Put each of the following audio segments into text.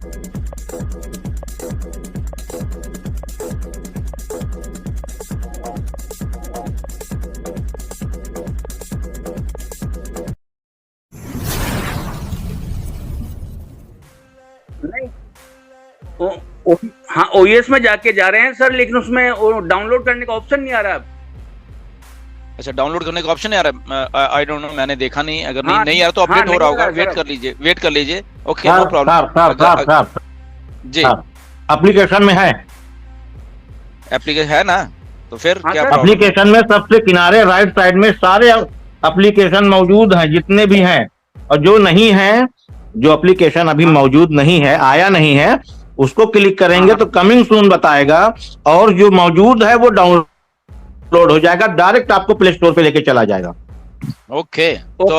नहीं, हाँ ओएस में जाके जा रहे हैं सर, लेकिन उसमें डाउनलोड करने का ऑप्शन नहीं आ रहा है। अच्छा, डाउनलोड करने का ऑप्शन नहीं आ रहा है। आई डोंट नो, मैंने देखा नहीं। अगर हाँ, नहीं आ रहा तो अपडेट हो रहा होगा। वेट कर लीजिए। Okay, no problem. जी, एप्लीकेशन में है, एप्लीकेशन है ना, तो फिर क्या प्रॉब्लम? एप्लीकेशन में सबसे किनारे राइट साइड में सारे एप्लीकेशन मौजूद हैं जितने भी हैं, और जो नहीं है, जो एप्लीकेशन अभी मौजूद नहीं है, आया नहीं है, उसको क्लिक करेंगे तो कमिंग सून बताएगा, और जो मौजूद है वो डाउनलोड हो जाएगा, डायरेक्ट आपको प्ले स्टोर पे लेके चला जाएगा। ओके, तो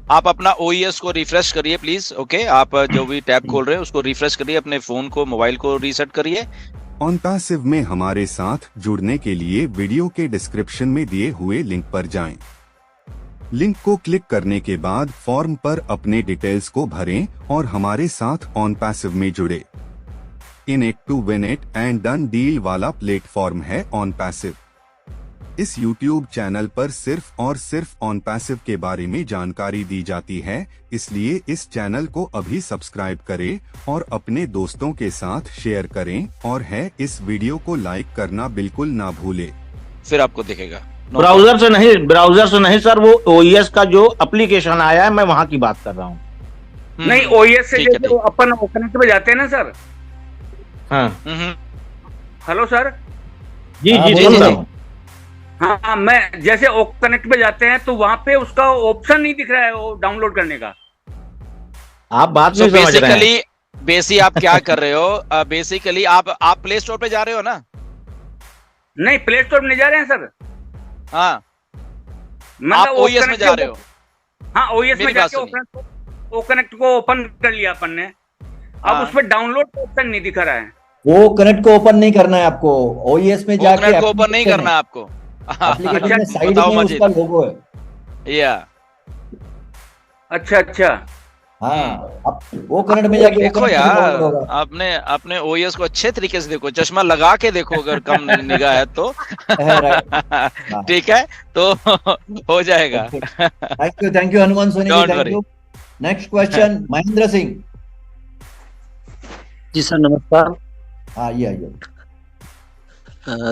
आप अपना ओईएस को रिफ्रेश करिए प्लीज। ओके, आप जो भी टैब खोल रहे हैं उसको रिफ्रेश करिए, अपने फोन को, मोबाइल को रीसेट करिए। OnPassive में हमारे साथ जुड़ने के लिए वीडियो के डिस्क्रिप्शन में दिए हुए लिंक पर जाएं। लिंक को क्लिक करने के बाद फॉर्म पर अपने डिटेल्स को भरें और हमारे साथ OnPassive में जुड़े। In it to win it and done deal वाला प्लेटफॉर्म है OnPassive। इस YouTube चैनल पर सिर्फ और सिर्फ OnPassive के बारे में जानकारी दी जाती है, इसलिए इस चैनल को अभी सब्सक्राइब करें और अपने दोस्तों के साथ शेयर करें, और है इस वीडियो को लाइक करना बिल्कुल ना भूले। फिर आपको दिखेगा। ब्राउजर से नहीं सर, वो ओईएस का जो एप्लीकेशन आया है, मैं वहां की बात कर रहा हूँ। नहीं, ओएस से जैसे अपन कनेक्ट पे जाते हैं ना सर। हाँ, हेलो सर। जी सुन रहा हूँ। हाँ, मैं जैसे कनेक्ट पे जाते हैं तो वहां पे उसका ऑप्शन नहीं दिख रहा है वो डाउनलोड करने का। आप बात नहीं समझ रहे हैं। बेसिकली आप क्या कर रहे हो? बेसिकली आप प्ले स्टोर पे जा रहे हो ना? नहीं, प्ले स्टोर में नहीं जा रहे हैं सर। हाँ, मतलब आप ओएस में जा रहे हो। हाँ, ओएस में जाके वो कनेक्ट को ओपन कर लिया अपन ने। अब उसमें डाउनलोड का ऑप्शन नहीं दिख रहा है। वो कनेक्ट को ओपन नहीं करना है आपको, ओएस में जाके कनेक्ट को ओपन नहीं करना है आपको। एप्लीकेशन में साइड में उसका लोगो है। या अच्छा। हाँ, अब वो कनेक्ट में जाके देखो यार, आपने ओएस को अच्छे तरीके से देखो, चश्मा लगा के देखो, अगर कम निगाह है तो ठीक है, तो हो जाएगा। Thank you Hanuman Soni ji, thank you. Next question Mahendra Singh ji. Sir नमस्कार। हाँ, ये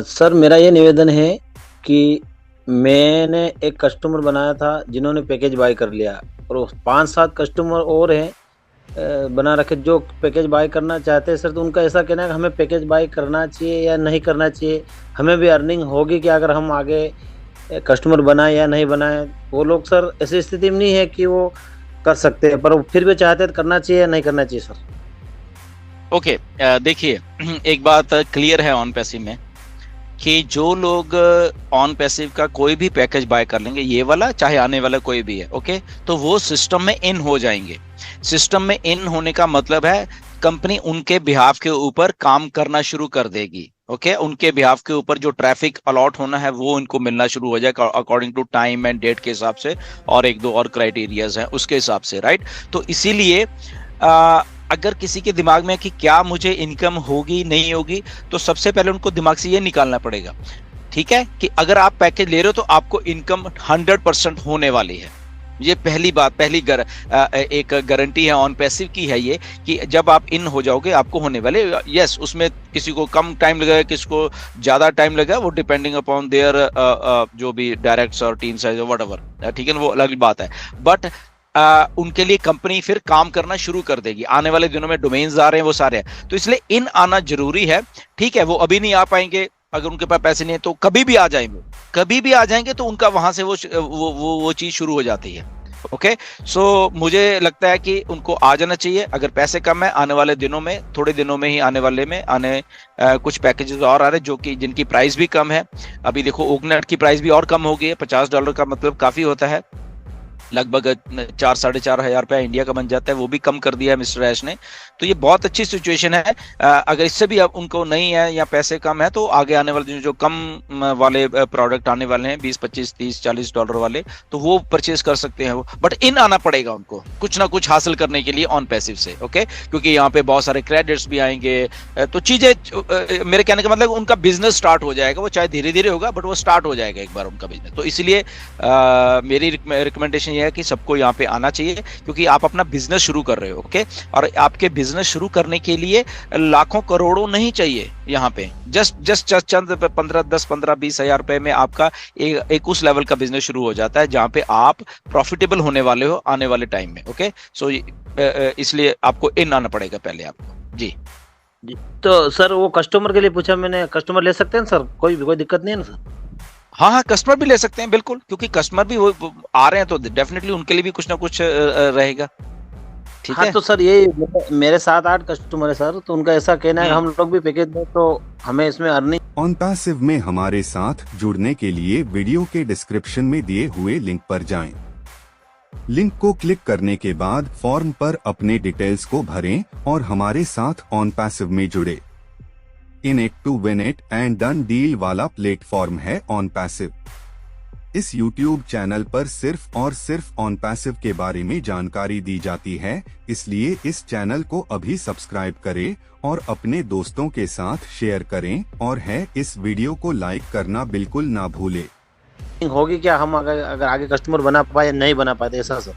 सर मेरा ये निवेदन है कि मैंने एक कस्टमर बनाया था जिन्होंने पैकेज बाय कर लिया, और 5-7 कस्टमर और हैं बना रखे जो पैकेज बाय करना चाहते हैं। सर तो उनका ऐसा कहना है कि हमें पैकेज बाय करना चाहिए या नहीं करना चाहिए, हमें भी अर्निंग होगी कि अगर हम आगे कस्टमर बनाए या नहीं बनाए। वो लोग सर ऐसी स्थिति में नहीं है कि वो कर सकते हैं, पर वो फिर भी चाहते हैं करना चाहिए या नहीं करना चाहिए सर। ओके, देखिए, एक बात क्लियर है OnPassive में कि जो लोग OnPassive का कोई भी पैकेज बाय कर लेंगे, ये वाला चाहे आने वाला कोई भी है, ओके, तो वो सिस्टम में इन हो जाएंगे। सिस्टम में इन होने का मतलब है कंपनी उनके बिहाफ के ऊपर काम करना शुरू कर देगी। ओके, उनके बिहाफ के ऊपर जो ट्रैफिक अलॉट होना है वो उनको मिलना शुरू हो जाएगा according to time and date के हिसाब से, और 1-2 और क्राइटेरियाज हैं उसके हिसाब से, राइट। तो इसीलिए अगर किसी के दिमाग में कि क्या मुझे इनकम होगी नहीं होगी, तो सबसे पहले उनको दिमाग से ये निकालना पड़ेगा, ठीक है, कि अगर आप पैकेज ले रहे हो तो आपको इनकम 100% होने वाली है। ये पहली बात, एक गारंटी है OnPassive की है ये, कि जब आप इन हो जाओगे आपको होने वाले। यस, उसमें किसी को कम टाइम लगेगा, किसी को ज्यादा टाइम लगेगा, वो डिपेंडिंग अपॉन देयर जो भी डायरेक्ट्स और टीम्स है, व्हाटएवर, ठीक है, वो अलग बात है। बट उनके लिए कंपनी फिर काम करना शुरू कर देगी। आने वाले दिनों में डोमेन्स आ रहे हैं, वो सारे हैं, तो इसलिए इन आना जरूरी है, ठीक है। वो अभी नहीं आ पाएंगे, अगर उनके पास पैसे नहीं है तो कभी भी आ जाएंगे, कभी भी आ जाएंगे, तो उनका वहां से वो चीज शुरू हो जाती है। ओके, सो मुझे लगता है कि उनको आ जाना चाहिए। अगर पैसे कम है, आने वाले दिनों में, थोड़े दिनों में ही कुछ पैकेजेस और आ रहे हैं जो कि जिनकी प्राइस भी कम है। अभी देखो, ओकनेट की प्राइस भी और कम हो गई है, $50 का मतलब काफी होता है। लगभग 4-4.5 रुपया इंडिया का बन जाता है, वो भी कम कर दिया है मिस्टर ऐश ने। तो ये बहुत अच्छी सिचुएशन है। अगर इससे भी अब उनको नहीं है या पैसे कम है तो आगे आने वाले जो कम वाले प्रोडक्ट आने वाले हैं 20, 25, 30, 40 डॉलर वाले, तो वो परचेज कर सकते हैं वो। बट इन आना पड़ेगा उनको कुछ ना कुछ हासिल करने के लिए ऑन पैसिव से, ओके, क्योंकि यहाँ पे बहुत सारे क्रेडिट्स भी आएंगे, तो चीजें, मेरे कहने का मतलब उनका बिजनेस स्टार्ट हो जाएगा, वो चाहे धीरे धीरे होगा बट वो स्टार्ट हो जाएगा एक बार उनका बिजनेस। तो इसलिए मेरी रिकमेंडेशन ये है कि सबको यहाँ पे आना चाहिए, क्योंकि आप अपना बिजनेस शुरू कर रहे हो, ओके, और आपके बिजनेस शुरू करने के लिए लाखों करोड़ों नहीं चाहिए यहाँ पे, जस्ट चंद 10-15-20 हजार रुपए में आपका एक उस लेवल का बिजनेस शुरू हो जाता है जहाँ पे आप प्रॉफिटेबल होने वाले हो आने वाले टाइम में, ओके। सो इसलिए आपको इन आना पड़ेगा पहले आपको। जी तो सर वो कस्टमर के लिए पूछा मैंने, कस्टमर ले सकते हैं सर, कोई दिक्कत नहीं है ना सर? हाँ, कस्टमर भी ले सकते हैं बिल्कुल, क्योंकि कस्टमर भी वो आ रहे हैं तो डेफिनेटली उनके लिए भी कुछ ना कुछ रहेगा, ठीक है। तो सर ये मेरे 7-8 कस्टमर है सर, तो उनका ऐसा कहना है हम लोग भी पैकेज दें तो हमें इसमें अर्निंग। ऑन पैसिव में हमारे साथ जुड़ने के लिए वीडियो के डिस्क्रिप्शन में दिए हुए लिंक पर जाएं। लिंक को क्लिक करने के बाद फॉर्म पर अपने डिटेल्स को भरें और हमारे साथ ऑन पैसिव में जुड़े। In it to win it and done deal वाला प्लेटफॉर्म है ऑन पैसिव। इस YouTube चैनल पर सिर्फ और सिर्फ ऑन पैसिव के बारे में जानकारी दी जाती है, इसलिए इस चैनल को अभी सब्सक्राइब करें और अपने दोस्तों के साथ शेयर करें, और है इस वीडियो को लाइक करना बिल्कुल ना भूले। होगी क्या हम अगर आगे कस्टमर बना पाए नहीं बना पाए ऐसा सर?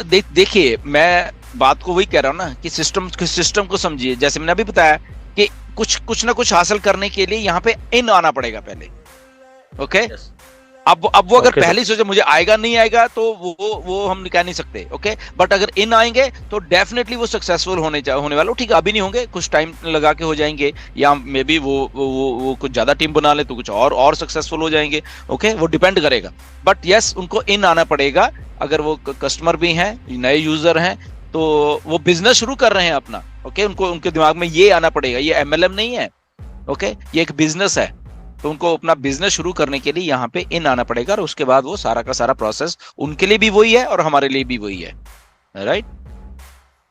देखिए मैं बात को वही कह रहा हूँ ना कि सिस्टम को समझिए। जैसे मैंने अभी बताया कि कुछ ना कुछ हासिल करने के लिए यहाँ पे इन आना पड़ेगा पहले, ओके। अब वो अगर पहले सोचे मुझे आएगा नहीं आएगा तो वो हम कह नहीं सकते, ओके। बट अगर इन आएंगे तो डेफिनेटली वो सक्सेसफुल होने वाले। ठीक है, अभी नहीं होंगे, कुछ टाइम लगा के हो जाएंगे, या मे बी वो कुछ ज्यादा टीम बना ले तो कुछ और सक्सेसफुल हो जाएंगे, ओके, वो डिपेंड करेगा। बट यस, उनको इन आना पड़ेगा। अगर वो कस्टमर भी हैं, नए यूजर हैं, तो वो बिजनेस शुरू कर रहे हैं अपना, ओके, उनके दिमाग में ये आना पड़ेगा, ये MLM नहीं है, ओके, ये एक बिजनेस है। तो उनको अपना बिजनेस शुरू करने के लिए यहाँ पे इन आना पड़ेगा, और उसके बाद वो सारा का सारा प्रोसेस उनके लिए भी वही है और हमारे लिए भी वही है, राइट।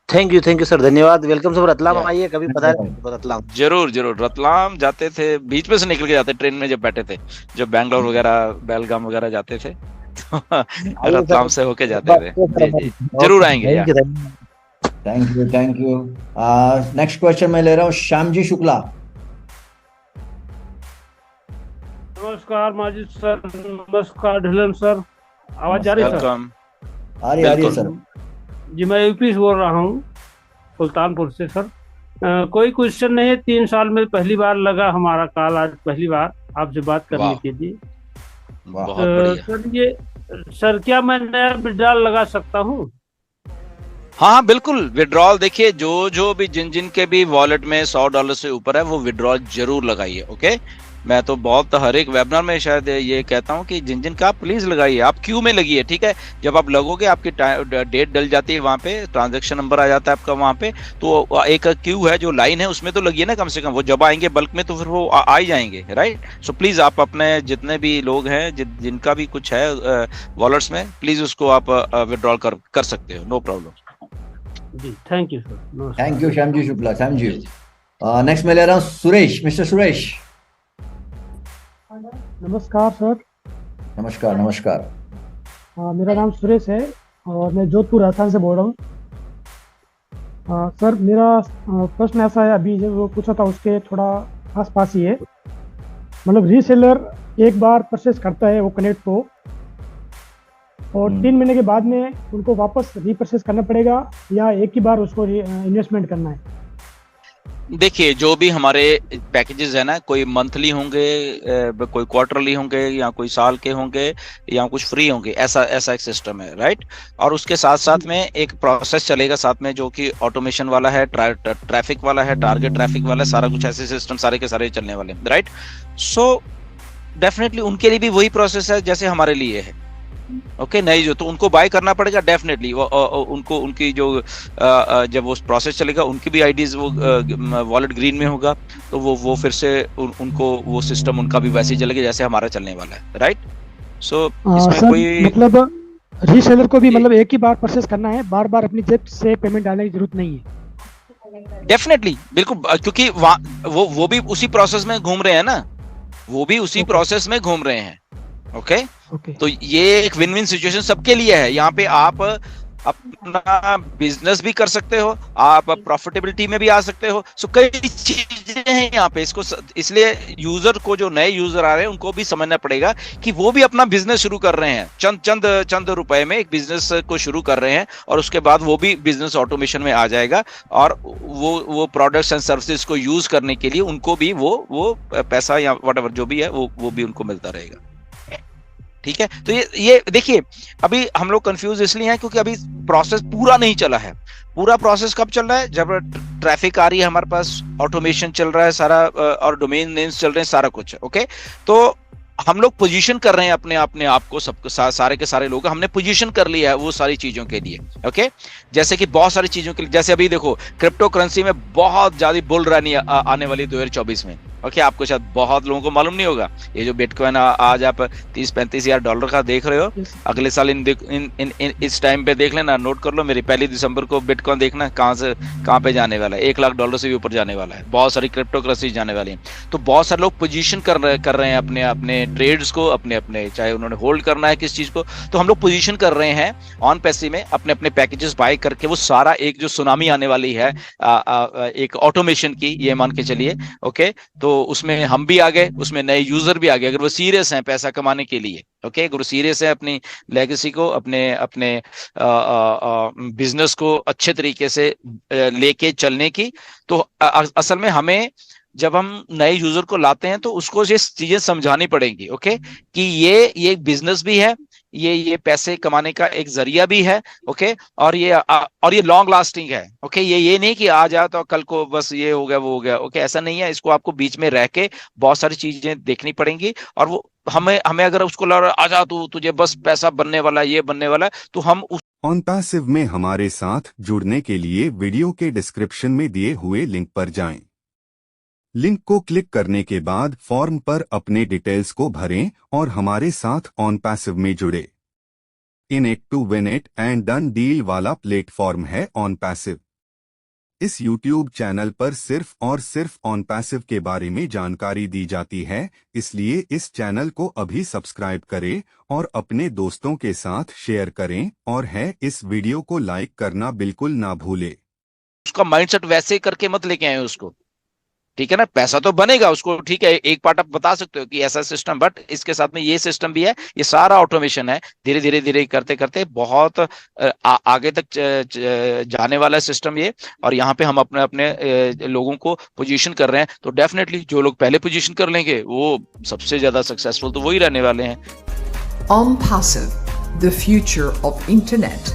थैंक यू सर, धन्यवाद। वेलकम सर, रतलाम आइए कभी, पता है रतलाम। जरूर रतलाम जाते थे, बीच में से निकल के जाते ट्रेन में जब बैठे थे, जब बैंगलोर वगैरह बेलगाम वगैरह जाते थे तो रतलाम से होके जाते थे। जी जरूर आएंगे। Thank you. नेक्स्ट क्वेश्चन मैं ले रहा हूँ श्याम जी शुक्ला। नमस्कार माजिद सर, नमस्कार ढिलन सर, आवाज जा रही है सर? आ रही है सर जी। मैं यूपी से बोल रहा हूँ, सुल्तानपुर से सर। कोई क्वेश्चन नहीं है, 3 साल में पहली बार लगा हमारा कॉल, आज पहली बार आपसे बात करने के लिए। सर ये सर क्या मैं नया विड्रॉल लगा सकता हूँ? हाँ बिल्कुल, विड्रॉल देखिए, जो भी जिन के भी वॉलेट में $100 से ऊपर है वो विड्रॉल जरूर लगाइए, ओके। मैं तो बहुत हर एक वेबिनार में शायद ये कहता हूँ कि जिन का आप प्लीज लगाइए, आप क्यू में लगिए, ठीक है। जब आप लगोगे आपकी डेट डल जाती है, वहाँ पे ट्रांजैक्शन नंबर आ जाता है आपका वहाँ पे, तो एक क्यू है जो लाइन है उसमें तो लगिए ना कम से कम। वो जब आएंगे बल्क में तो फिर वो आ ही जाएंगे, राइट। सो प्लीज आप अपने जितने भी लोग हैं जिनका भी कुछ है वॉलेट्स में, प्लीज उसको आप विड्रॉल कर सकते हो, नो प्रॉब्लम जी। Thank you sir. Thank you Shyam ji Shukla, thank you. Next मैं ले रहा हूँ सुरेश, मिस्टर सुरेश। नमस्कार सर। नमस्कार। मेरा नाम सुरेश है और मैं जोधपुर राजस्थान से बोल रहा हूँ। सर मेरा प्रश्न ऐसा है, अभी जो वो पूछा था उसके थोड़ा आसपास ही है। मतलब रीसेलर एक बार परचेस करता है वो कनेक्ट को, और 3 महीने के बाद में उनको वापस रीपरचेस करना पड़ेगा या एक ही बार उसको इन्वेस्टमेंट करना है? देखिए, जो भी हमारे पैकेजेस है ना, कोई मंथली होंगे, कोई क्वार्टरली होंगे, या कोई साल के होंगे, या कुछ फ्री होंगे, ऐसा एक सिस्टम है, राइट। और उसके साथ साथ में एक प्रोसेस चलेगा साथ में, जो कि ऑटोमेशन वाला है, ट्रैफिक वाला है, टारगेट ट्रैफिक वाला है, सारा कुछ ऐसे सिस्टम सारे के सारे चलने वाले, राइट। सो डेफिनेटली उनके लिए भी वही प्रोसेस है जैसे हमारे लिए है, ओके। नहीं जो तो उनको बाय करना पड़ेगा डेफिनेटली, उनको उनकी जो जब वो प्रोसेस चलेगा उनकी भी आईडीज वो वॉलेट ग्रीन में होगा, तो वो फिर से उनको वो सिस्टम उनका भी वैसे ही चलेगा जैसे हमारा चलने वाला है, राइट। सो इसमें सर, कोई मतलब रीसेलर को भी मतलब एक ही बार परचेस करना है, बार बार अपनी जेब से पेमेंट डालने की जरूरत नहीं है। डेफिनेटली, बिल्कुल, क्योंकि वो भी उसी प्रोसेस में घूम रहे हैं ना, वो भी उसी प्रोसेस में घूम रहे हैं। ओके, तो ये एक विन विन सिचुएशन सबके लिए है। यहाँ पे आप अपना बिजनेस भी कर सकते हो, आप प्रॉफिटेबिलिटी में भी आ सकते हो। सो कई चीजें हैं यहाँ पे, इसको इसलिए यूजर को, जो नए यूजर आ रहे हैं उनको भी समझना पड़ेगा कि वो भी अपना बिजनेस शुरू कर रहे हैं, चंद रुपए में एक बिजनेस को शुरू कर रहे हैं, और उसके बाद वो भी बिजनेस ऑटोमेशन में आ जाएगा, और वो प्रोडक्ट्स एंड सर्विसेज को यूज करने के लिए उनको भी वो पैसा या व्हाटएवर जो भी है वो भी उनको मिलता रहेगा। ठीक है, तो ये देखिए, अभी हम लोग कंफ्यूज इसलिए हैं क्योंकि अभी प्रोसेस पूरा नहीं चला है। पूरा प्रोसेस कब चल रहा है? जब ट्रैफिक आ रही है हमारे पास, ऑटोमेशन चल रहा है सारा, और डोमेन नेम्स चल रहे हैं, सारा कुछ। ओके, तो हम लोग पोजीशन कर रहे हैं अपने आप को, सबको, सारे के सारे लोग हमने पोजीशन कर लिया है वो सारी चीजों के लिए। ओके, जैसे कि बहुत सारी चीजों के लिए, जैसे अभी देखो क्रिप्टो करेंसी में बहुत ज्यादा बुल रन आने वाली 2024 में। ओके, आपको शायद बहुत लोगों को मालूम नहीं होगा, ये जो बिटकॉइन आज आप 30-35 हजार डॉलर का देख रहे हो, अगले साल इस टाइम पे देख लेना, नोट कर लो, मेरी 1 दिसंबर को बिटकॉइन देखना कहाँ पे जाने वाला है, 1 लाख डॉलर से भी ऊपर जाने वाला है, बहुत सारी क्रिप्टो करेंसी जाने वाली है। तो बहुत सारे लोग पोजीशन कर रहे हैं अपने ट्रेड्स को, अपने चाहे उन्होंने होल्ड करना है किस चीज को, तो हम लोग पोजीशन कर रहे हैं ऑन पैसिव में अपने पैकेजेस बाय करके। वो सारा एक जो सुनामी आने वाली है एक ऑटोमेशन की, ये मान के चलिए। ओके, तो उसमें हम भी आ गए, उसमें नए यूजर भी आ गए, अगर वो सीरियस हैं पैसा कमाने के लिए। ओके, अगर वो सीरियस है अपनी लेगेसी को, अपने बिजनेस को अच्छे तरीके से लेके चलने की, तो असल में हमें, जब हम नए यूजर को लाते हैं तो उसको ये चीजें समझानी पड़ेंगी। ओके, कि ये बिजनेस भी है, ये पैसे कमाने का एक जरिया भी है। ओके, और ये लॉन्ग लास्टिंग है। ओके, ये नहीं कि आ जाए तो कल को बस ये हो गया वो हो गया। ओके, ऐसा नहीं है, इसको आपको बीच में रह के बहुत सारी चीजें देखनी पड़ेंगी, और वो हमें अगर उसको आ जा तुझे बस पैसा बनने वाला, ये बनने वाला, तो हम ऑन पैसिव में हमारे साथ जुड़ने के लिए वीडियो के डिस्क्रिप्शन में दिए हुए लिंक पर जाएं। लिंक को क्लिक करने के बाद फॉर्म पर अपने डिटेल्स को भरें और हमारे साथ ऑन पैसिव में जुड़े। In it to win it and done deal वाला प्लेटफॉर्म है ऑन पैसिव। इस YouTube चैनल पर सिर्फ और सिर्फ ऑन पैसिव के बारे में जानकारी दी जाती है, इसलिए इस चैनल को अभी सब्सक्राइब करें और अपने दोस्तों के साथ शेयर करें, और इस वीडियो को लाइक करना बिल्कुल ना भूले। उसका माइंडसेट वैसे करके मत लेके आए उसको, ठीक है ना? पैसा तो बनेगा उसको, ठीक है, एक पार्ट आप बता सकते हो कि ऐसा सिस्टम, बट इसके साथ में ये सिस्टम भी है, ये सारा ऑटोमेशन है। धीरे धीरे धीरे करते करते बहुत आगे तक जाने वाला सिस्टम ये, और यहाँ पे हम अपने लोगों को पोजीशन कर रहे हैं। तो डेफिनेटली जो लोग पहले पोजीशन कर लेंगे वो सबसे ज्यादा सक्सेसफुल तो वही रहने वाले हैं। OnPassive, the future of internet.